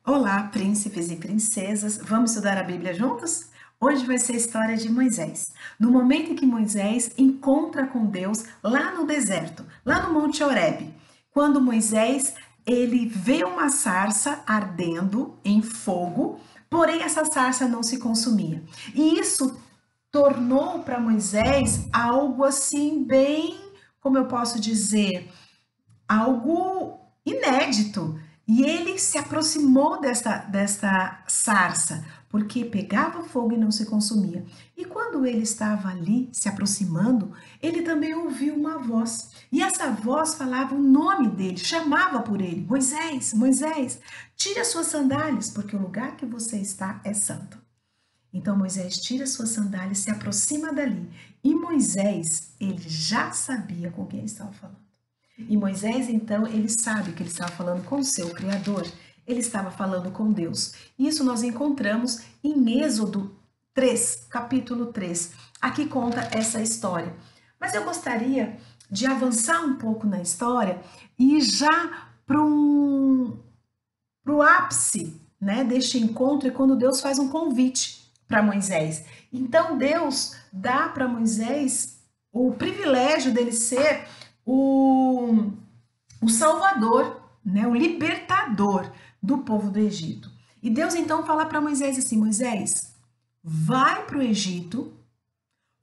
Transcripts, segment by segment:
Olá, príncipes e princesas. Vamos estudar a Bíblia juntos? Hoje vai ser a história de Moisés. No momento em que Moisés encontra com Deus lá no deserto, lá no Monte Horebe. Quando Moisés, ele vê uma sarça ardendo em fogo, porém essa sarça não se consumia. E isso tornou para Moisés algo assim bem, como eu posso dizer, algo inédito. E ele se aproximou desta sarça, porque pegava fogo e não se consumia. E quando ele estava ali se aproximando, ele também ouviu uma voz. E essa voz falava o nome dele, chamava por ele: Moisés, Moisés, tire as suas sandálias, porque o lugar que você está é santo. Então Moisés tira as suas sandálias, se aproxima dali. E Moisés, ele já sabia com quem estava falando. E Moisés, então, ele sabe que ele estava falando com o seu Criador, ele estava falando com Deus. Isso nós encontramos em Êxodo 3, capítulo 3. Aqui conta essa história. Mas eu gostaria de avançar um pouco na história e ir já para o ápice, né, deste encontro, é quando Deus faz um convite para Moisés. Então Deus dá para Moisés o privilégio dele ser o Salvador, né, o libertador do povo do Egito. E Deus então fala para Moisés assim: Moisés, vai para o Egito,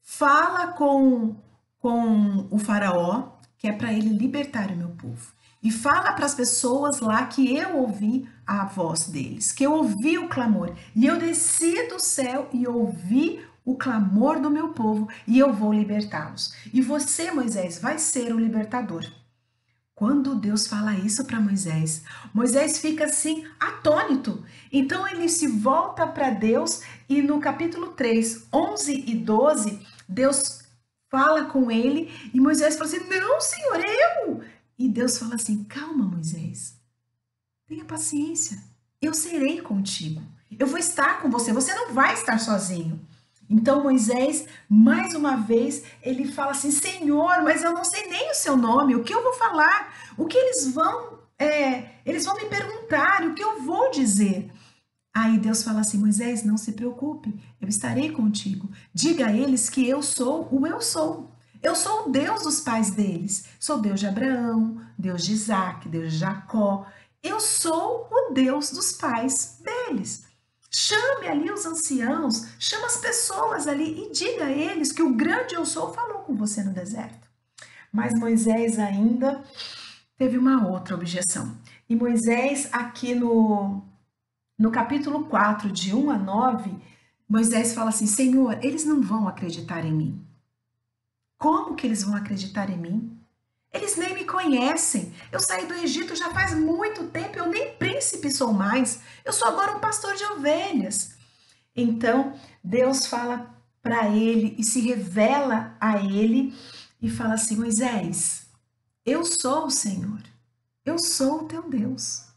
fala com o faraó, que é para ele libertar o meu povo. E fala para as pessoas lá que eu ouvi a voz deles, que eu ouvi o clamor. E eu desci do céu e ouvi o clamor do meu povo e eu vou libertá-los. E você, Moisés, vai ser o libertador. Quando Deus fala isso para Moisés, Moisés fica assim atônito. Então ele se volta para Deus e no capítulo 3, 11 e 12, Deus fala com ele e Moisés fala assim: não, Senhor, eu. E Deus fala assim: calma, Moisés, tenha paciência, eu serei contigo, eu vou estar com você, você não vai estar sozinho. Então Moisés, mais uma vez, ele fala assim: Senhor, mas eu não sei nem o seu nome, o que eu vou falar? O que eles vão me perguntar, o que eu vou dizer? Aí Deus fala assim: Moisés, não se preocupe, eu estarei contigo. Diga a eles que eu sou o eu sou. Eu sou o Deus dos pais deles. Sou Deus de Abraão, Deus de Isaac, Deus de Jacó. Eu sou o Deus dos pais deles. Chame ali os anciãos, chama as pessoas ali e diga a eles que o grande eu sou falou com você no deserto. Mas Moisés ainda teve uma outra objeção. E Moisés, aqui no capítulo 4, de 1 a 9, Moisés fala assim: Senhor, eles não vão acreditar em mim. Como que eles vão acreditar em mim? Eles nem me conhecem. Eu saí do Egito já faz muito tempo, eu nem príncipe sou mais. Eu sou agora um pastor de ovelhas. Então, Deus fala para ele e se revela a ele e fala assim: Moisés, eu sou o Senhor. Eu sou o teu Deus.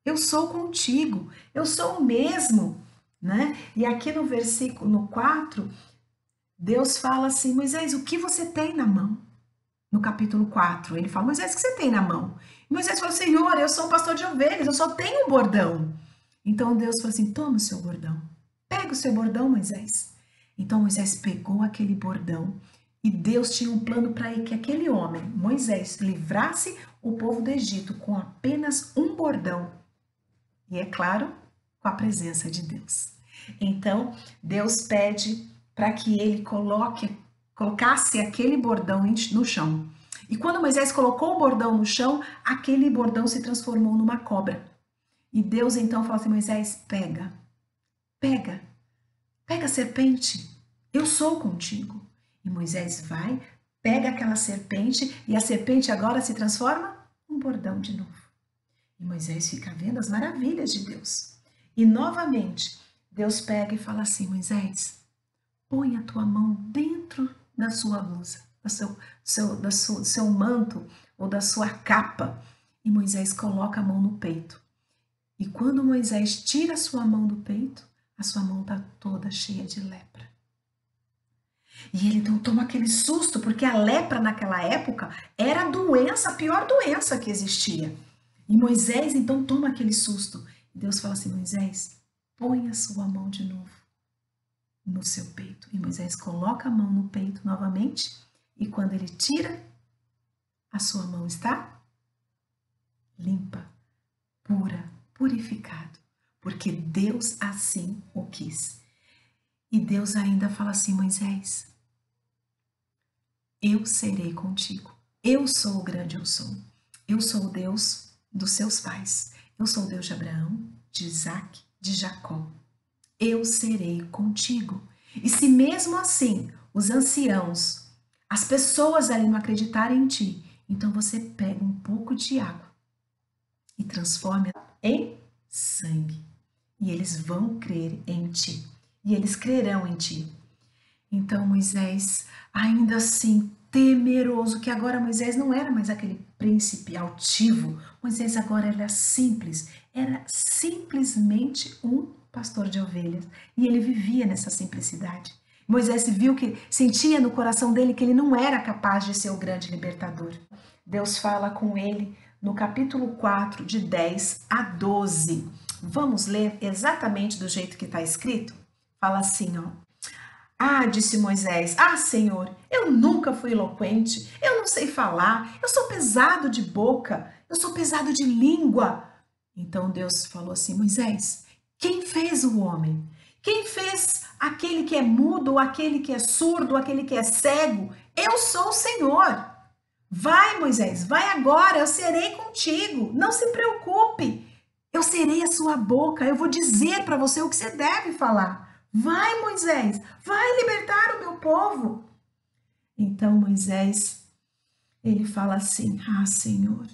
Eu sou contigo. Eu sou o mesmo, né? E aqui no versículo 4, Deus fala assim: Moisés, o que você tem na mão? No capítulo 4, ele fala: Moisés, o que você tem na mão? E Moisés falou: Senhor, eu sou um pastor de ovelhas, eu só tenho um bordão. Então Deus falou assim: toma o seu bordão. Pega o seu bordão, Moisés. Então Moisés pegou aquele bordão e Deus tinha um plano para que aquele homem, Moisés, livrasse o povo do Egito com apenas um bordão. E é claro, com a presença de Deus. Então Deus pede para que ele colocasse aquele bordão no chão. E quando Moisés colocou o bordão no chão, aquele bordão se transformou numa cobra. E Deus então fala assim: Moisés, pega a serpente, eu sou contigo. E Moisés vai, pega aquela serpente e a serpente agora se transforma num bordão de novo. E Moisés fica vendo as maravilhas de Deus. E novamente, Deus pega e fala assim: Moisés, põe a tua mão dentro da sua blusa, do seu manto ou da sua capa. E Moisés coloca a mão no peito. E quando Moisés tira a sua mão do peito, a sua mão está toda cheia de lepra. E ele então toma aquele susto, porque a lepra naquela época era a doença, a pior doença que existia. E Moisés então toma aquele susto. Deus fala assim, Moisés, põe a sua mão de novo no seu peito. E Moisés coloca a mão no peito novamente, e quando ele tira, a sua mão está limpa, pura, purificado, porque Deus assim o quis. E Deus ainda fala assim, Moisés, eu serei contigo. Eu sou o grande eu sou. Eu sou o Deus dos seus pais. Eu sou o Deus de Abraão, de Isaac, de Jacó. Eu serei contigo. E se mesmo assim os anciãos, as pessoas ali não acreditarem em ti, então você pega um pouco de água e transforma em sangue. E eles vão crer em ti. E eles crerão em ti. Então Moisés, ainda assim, temeroso, que agora Moisés não era mais aquele príncipe altivo. Moisés agora era simples. Era simplesmente um pastor de ovelhas. E ele vivia nessa simplicidade. Moisés viu que, sentia no coração dele que ele não era capaz de ser o grande libertador. Deus fala com ele no capítulo 4, de 10 a 12. Vamos ler exatamente do jeito que está escrito? Fala assim, ó. Ah, disse Moisés, ah, Senhor, eu nunca fui eloquente, eu não sei falar, eu sou pesado de boca, eu sou pesado de língua. Então Deus falou assim, Moisés, quem fez o homem? Quem fez aquele que é mudo, aquele que é surdo, aquele que é cego? Eu sou o Senhor. Vai, Moisés, vai agora, eu serei contigo, não se preocupe. Eu serei a sua boca, eu vou dizer para você o que você deve falar. Vai, Moisés, vai libertar o meu povo. Então Moisés, ele fala assim, ah, Senhor,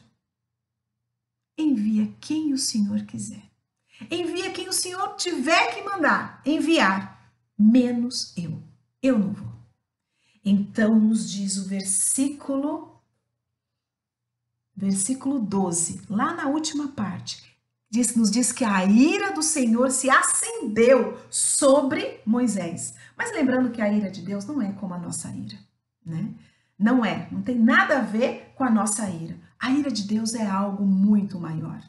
envia quem o Senhor quiser. Envia quem o Senhor tiver que mandar enviar, menos eu. Eu não vou. Então nos diz o versículo 12, lá na última parte, nos diz que a ira do Senhor se acendeu sobre Moisés. Mas lembrando que a ira de Deus não é como a nossa ira, né? Não tem nada a ver com a nossa ira. A ira de Deus é algo muito maior.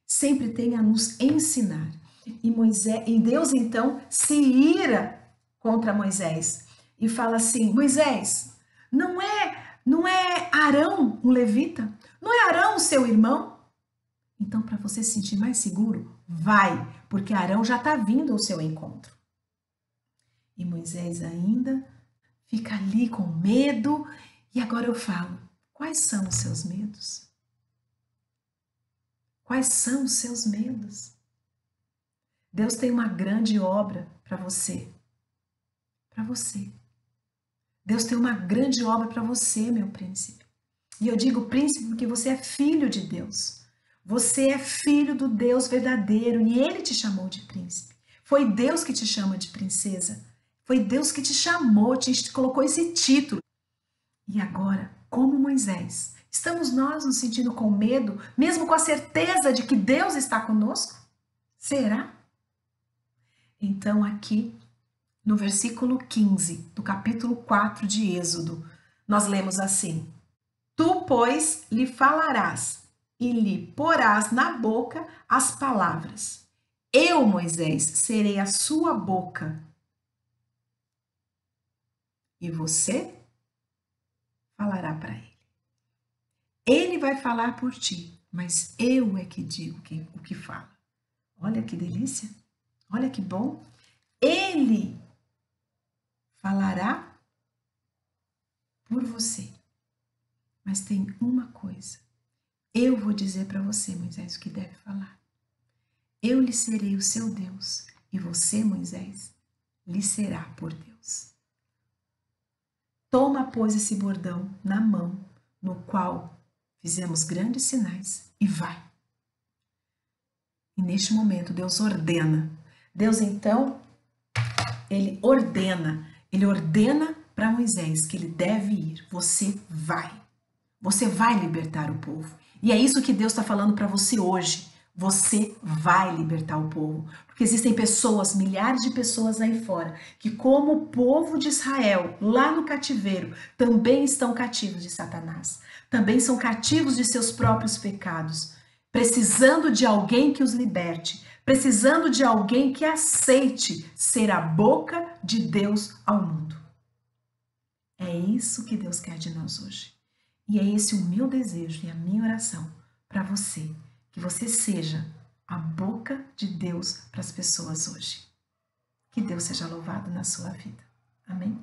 Sempre tem a nos ensinar. E Deus então se ira contra Moisés e fala assim: Moisés, não é Arão um levita? Não é Arão o seu irmão? Então, para você se sentir mais seguro, vai, porque Arão já está vindo ao seu encontro. E Moisés ainda fica ali com medo. E agora eu falo, quais são os seus medos? Quais são os seus medos? Deus tem uma grande obra para você. Para você. Deus tem uma grande obra para você, meu príncipe. E eu digo príncipe porque você é filho de Deus. Você é filho do Deus verdadeiro e Ele te chamou de príncipe. Foi Deus que te chama de princesa. Foi Deus que te chamou, te colocou esse título. E agora, como Moisés, estamos nós nos sentindo com medo, mesmo com a certeza de que Deus está conosco? Será? Então aqui, no versículo 15 do capítulo 4 de Êxodo, nós lemos assim: Tu, pois, lhe falarás e lhe porás na boca as palavras. Eu, Moisés, serei a sua boca. E você falará para ele. Ele vai falar por ti, mas eu é que digo o que fala. Olha que delícia, olha que bom. Ele falará por você. Mas tem uma coisa. Eu vou dizer para você, Moisés, o que deve falar. Eu lhe serei o seu Deus e você, Moisés, lhe será por Deus. Toma, pois, esse bordão na mão, no qual fizemos grandes sinais, e vai. E neste momento, Deus ordena. Deus, então, ele ordena para Moisés que ele deve ir. Você vai. Você vai libertar o povo. E é isso que Deus está falando para você hoje. Você vai libertar o povo. Porque existem pessoas, milhares de pessoas aí fora, que como o povo de Israel, lá no cativeiro, também estão cativos de Satanás. Também são cativos de seus próprios pecados. precisando de alguém que os liberte, precisando de alguém que aceite ser a boca de Deus ao mundo. É isso que Deus quer de nós hoje. E é esse o meu desejo e a minha oração para você, que você seja a boca de Deus para as pessoas hoje. Que Deus seja louvado na sua vida. Amém?